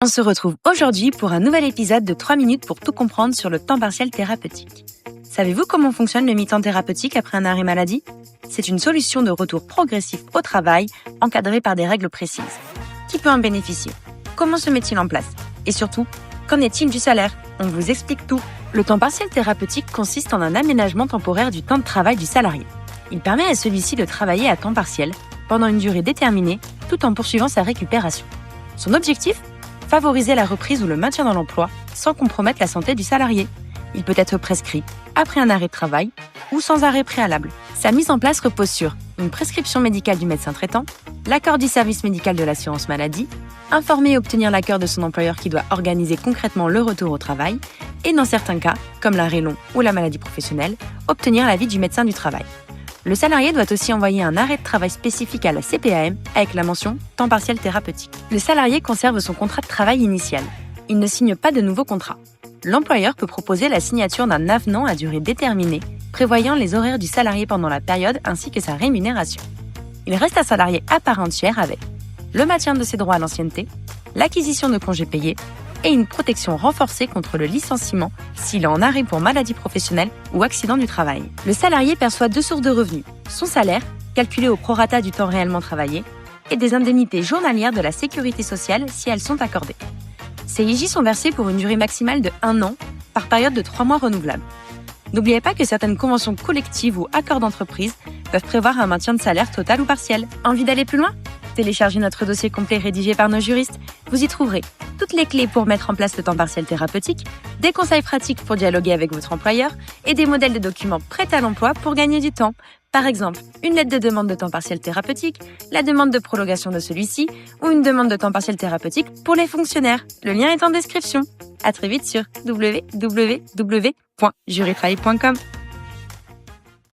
On se retrouve aujourd'hui pour un nouvel épisode de 3 minutes pour tout comprendre sur le temps partiel thérapeutique. Savez-vous comment fonctionne le mi-temps thérapeutique après un arrêt maladie ? C'est une solution de retour progressif au travail, encadrée par des règles précises. Qui peut en bénéficier ? Comment se met-il en place ? Et surtout, qu'en est-il du salaire ? On vous explique tout. Le temps partiel thérapeutique consiste en un aménagement temporaire du temps de travail du salarié. Il permet à celui-ci de travailler à temps partiel, pendant une durée déterminée, tout en poursuivant sa récupération. Son objectif ? Favoriser la reprise ou le maintien dans l'emploi sans compromettre la santé du salarié. Il peut être prescrit après un arrêt de travail ou sans arrêt préalable. Sa mise en place repose sur une prescription médicale du médecin traitant, l'accord du service médical de l'assurance maladie, informer et obtenir l'accord de son employeur qui doit organiser concrètement le retour au travail et dans certains cas, comme l'arrêt long ou la maladie professionnelle, obtenir l'avis du médecin du travail. Le salarié doit aussi envoyer un arrêt de travail spécifique à la CPAM avec la mention « temps partiel thérapeutique ». Le salarié conserve son contrat de travail initial. Il ne signe pas de nouveau contrat. L'employeur peut proposer la signature d'un avenant à durée déterminée, prévoyant les horaires du salarié pendant la période ainsi que sa rémunération. Il reste un salarié à part entière avec le maintien de ses droits à l'ancienneté, l'acquisition de congés payés et une protection renforcée contre le licenciement s'il est en arrêt pour maladie professionnelle ou accident du travail. Le salarié perçoit 2 sources de revenus, son salaire, calculé au prorata du temps réellement travaillé, et des indemnités journalières de la sécurité sociale si elles sont accordées. Ces IJ sont versées pour une durée maximale de 1 an, par période de 3 mois renouvelables. N'oubliez pas que certaines conventions collectives ou accords d'entreprise peuvent prévoir un maintien de salaire total ou partiel. Envie d'aller plus loin ? Téléchargez notre dossier complet rédigé par nos juristes. Vous y trouverez toutes les clés pour mettre en place le temps partiel thérapeutique, des conseils pratiques pour dialoguer avec votre employeur et des modèles de documents prêts à l'emploi pour gagner du temps. Par exemple, une lettre de demande de temps partiel thérapeutique, la demande de prolongation de celui-ci ou une demande de temps partiel thérapeutique pour les fonctionnaires. Le lien est en description. À très vite sur www.juritravail.com.